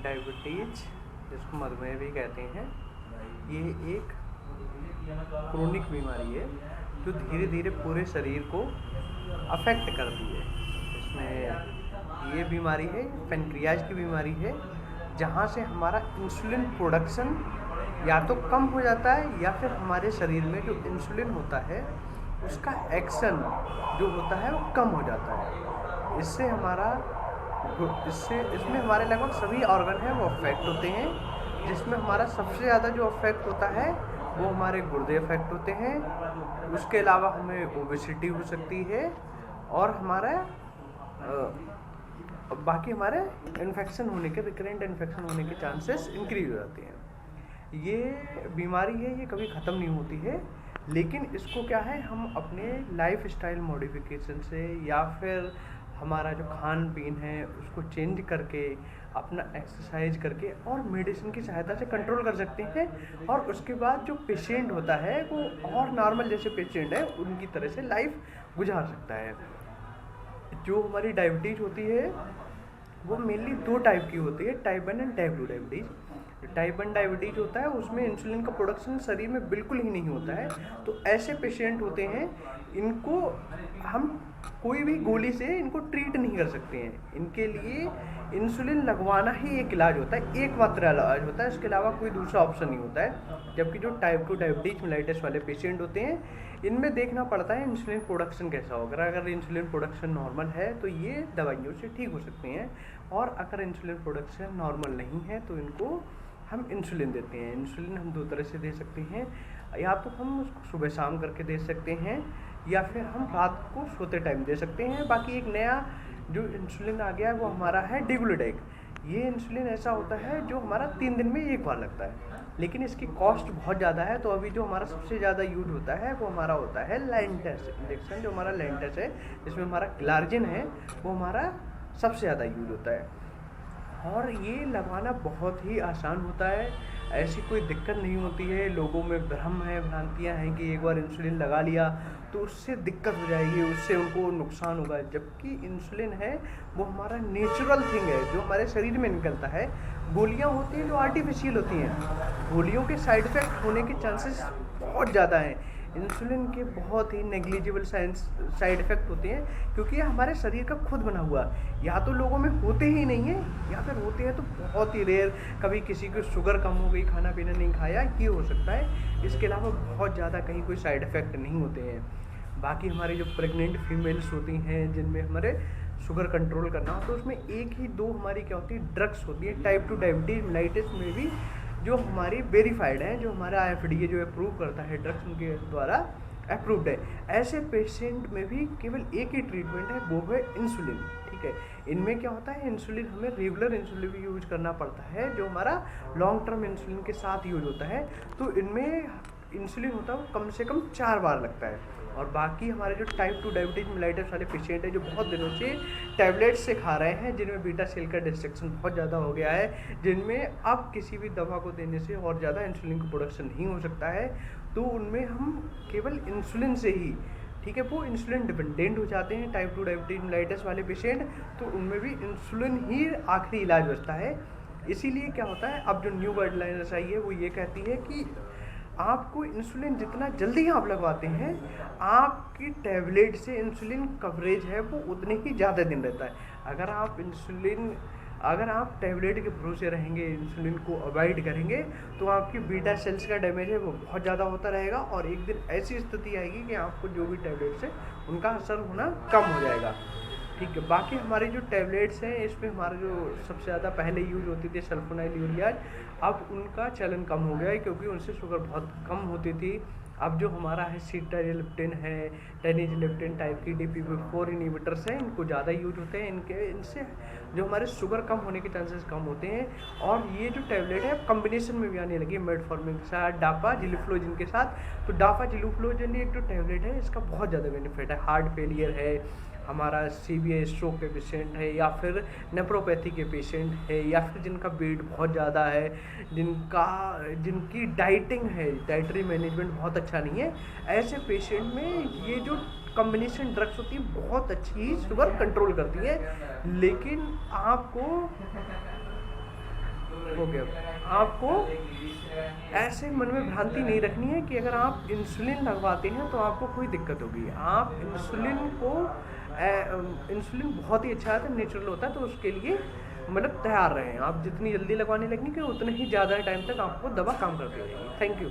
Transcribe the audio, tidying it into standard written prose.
Diabetes, जिसको मधुमेह भी कहते हैं, ये एक क्रोनिक बीमारी है जो धीरे धीरे पूरे शरीर को अफेक्ट करती है। इसमें ये बीमारी है, पेनक्रियाज की बीमारी है, जहाँ से हमारा इंसुलिन प्रोडक्शन या तो कम हो जाता है या फिर हमारे शरीर में जो इंसुलिन होता है उसका एक्शन जो होता है वो कम हो जाता है। इसमें हमारे लगभग सभी ऑर्गन हैं वो अफेक्ट होते हैं, जिसमें हमारा सबसे ज़्यादा जो अफेक्ट होता है वो हमारे गुर्दे अफेक्ट होते हैं। उसके अलावा हमें ओबेसिटी हो सकती है और हमारा बाकी हमारे इन्फेक्शन होने के रिकरेंट इन्फेक्शन होने के चांसेस इंक्रीज हो जाते हैं। ये बीमारी है, ये कभी ख़त्म नहीं होती है, लेकिन इसको क्या है, हम अपने लाइफ स्टाइल मॉडिफिकेशन से या फिर हमारा जो खान पीन है उसको चेंज करके, अपना एक्सरसाइज करके और मेडिसिन की सहायता से कंट्रोल कर सकते हैं। और उसके बाद जो पेशेंट होता है वो और नॉर्मल जैसे पेशेंट है उनकी तरह से लाइफ गुजार सकता है। जो हमारी डायबिटीज़ होती है वो मेनली 2 टाइप की होती है, type 1 and type 2 diabetes. Type 1 diabetes होता है उसमें इंसुलिन का प्रोडक्शन शरीर में बिल्कुल ही नहीं होता है, तो ऐसे पेशेंट होते हैं, इनको हम कोई भी गोली से इनको ट्रीट नहीं कर सकते हैं। इनके लिए इंसुलिन लगवाना ही एक इलाज होता है, एकमात्र इलाज होता है, इसके अलावा कोई दूसरा ऑप्शन नहीं होता है। जबकि जो टाइप 2 डायबिटीज़ मेलाइटिस वाले पेशेंट होते हैं, इनमें देखना पड़ता है इंसुलिन प्रोडक्शन कैसा होगा। अगर इंसुलिन प्रोडक्शन नॉर्मल है तो ये दवाइयों से ठीक हो सकते हैं, और अगर इंसुलिन प्रोडक्शन नॉर्मल नहीं है तो इनको हम इंसुलिन देते हैं। इंसुलिन हम 2 तरह से दे सकते हैं, या तो हम उसको सुबह शाम करके दे सकते हैं या फिर हम रात को सोते टाइम दे सकते हैं। बाकी एक नया जो इंसुलिन आ गया है वो हमारा है डिग्लूडेक। ये इंसुलिन ऐसा होता है जो हमारा 3 दिन में एक बार लगता है, लेकिन इसकी कॉस्ट बहुत ज़्यादा है। तो अभी जो हमारा सबसे ज़्यादा यूज होता है वो हमारा होता है लैंटस इंजेक्शन। जो हमारा लैंटस है जिसमें हमारा ग्लार्जिन है वो हमारा सबसे ज़्यादा यूज होता है, और ये लगाना बहुत ही आसान होता है, ऐसी कोई दिक्कत नहीं होती है। लोगों में भ्रम है, भ्रांतियाँ हैं कि एक बार इंसुलिन लगा लिया तो उससे दिक्कत हो जाएगी, उससे उनको नुकसान होगा, जबकि इंसुलिन है वो हमारा नेचुरल थिंग है जो हमारे शरीर में निकलता है। गोलियाँ होती हैं जो आर्टिफिशियल होती हैं, गोलियों के साइड इफ़ेक्ट होने के चांसेस बहुत ज़्यादा हैं। इंसुलिन के बहुत ही नेग्लिजिबल साइड इफ़ेक्ट होते हैं, क्योंकि ये हमारे शरीर का खुद बना हुआ, या तो लोगों में होते ही नहीं है या फिर होते हैं तो बहुत ही रेयर, कभी किसी को शुगर कम हो गई, खाना पीना नहीं खाया, ये हो सकता है। इसके अलावा बहुत ज़्यादा कहीं कोई साइड इफ़ेक्ट नहीं होते हैं। बाकी हमारी जो प्रेग्नेंट फीमेल्स होती हैं जिनमें हमारे शुगर कंट्रोल करना हो, तो उसमें 1 ही 2 हमारी क्या होती है, ड्रग्स होती है टाइप 2 डायबिटीज़ मेलाइटिस में भी, जो हमारी वेरीफाइड है, जो हमारा FDA जो अप्रूव करता है ड्रग्स, उनके द्वारा अप्रूव्ड है। ऐसे पेशेंट में भी केवल एक ही ट्रीटमेंट है, वो है इंसुलिन। ठीक है, इनमें क्या होता है, इंसुलिन हमें रेगुलर इंसुलिन भी यूज करना पड़ता है, जो हमारा लॉन्ग टर्म इंसुलिन के साथ यूज होता है। तो इनमें इंसुलिन होता है वो कम से कम 4 बार लगता है। और बाकी हमारे जो टाइप 2 डायबिटीज मेलाइटिस वाले पेशेंट है जो बहुत दिनों से टैबलेट्स से खा रहे हैं, जिनमें बीटा सेल का डिस्ट्रक्शन बहुत ज़्यादा हो गया है, जिनमें अब किसी भी दवा को देने से और ज़्यादा इंसुलिन का प्रोडक्शन नहीं हो सकता है, तो उनमें हम केवल इंसुलिन से ही, ठीक है, वो इंसुलिन डिपेंडेंट हो जाते हैं। टाइप 2 डायबिटीज मेलाइटिस वाले पेशेंट, तो उनमें भी इंसुलिन ही आखिरी इलाज बचता है। इसीलिए क्या होता है, अब जो न्यू गाइडलाइंस आई है वो ये कहती है कि आपको इंसुलिन जितना जल्दी आप लगवाते हैं, आपकी टैबलेट से इंसुलिन कवरेज है वो उतने ही ज़्यादा दिन रहता है। अगर आप टैबलेट के भरोसे रहेंगे, इंसुलिन को अवॉइड करेंगे, तो आपकी बीटा सेल्स का डैमेज है वो बहुत ज़्यादा होता रहेगा, और एक दिन ऐसी स्थिति आएगी कि आपको जो भी टैबलेट्स है उनका असर होना कम हो जाएगा। ठीक है, बाकी हमारे जो टैबलेट्स हैं इसमें हमारा जो सबसे ज़्यादा पहले यूज होती थी सल्फोनाइल यूरियाज, अब उनका चलन कम हो गया है, क्योंकि उनसे शुगर बहुत कम होती थी। अब जो हमारा है सीटाजिलिप्टिन है, टेनिजिलिप्टिन टाइप की DPP-4 इनहिबिटर्स हैं, इनको ज़्यादा यूज होते हैं। इनसे जो हमारे शुगर कम होने के चांसेस कम होते हैं। और ये जो टैबलेट है कॉम्बिनेशन में भी आने लगी मेटफॉर्मिन के साथ, डापाजिलिफ्लोजिन के साथ। तो डापाजिलिफ्लोजिन एक जो टैबलेट है इसका बहुत ज़्यादा बेनिफिट है। हार्ट फेलियर है, हमारा CVA स्ट्रोक के पेशेंट है, या फिर नेफ्रोपैथी के पेशेंट है, या फिर जिनका वेट बहुत ज़्यादा है, जिनकी डाइटिंग है, डाइटरी मैनेजमेंट बहुत अच्छा नहीं है, ऐसे पेशेंट में ये जो कॉम्बिनेशन ड्रग्स होती है बहुत अच्छी शुगर कंट्रोल करती है। लेकिन आपको ओके, आपको ऐसे मन में भ्रांति नहीं रखनी है कि अगर आप इंसुलिन लगवाते हैं तो आपको कोई दिक्कत होगी। आप इंसुलिन बहुत ही अच्छा है, नेचुरल होता है, तो उसके लिए मतलब तैयार रहें। आप जितनी जल्दी लगवाने लगेंगे उतने ही ज़्यादा टाइम तक आपको दवा काम करती रहेगी। Thank you.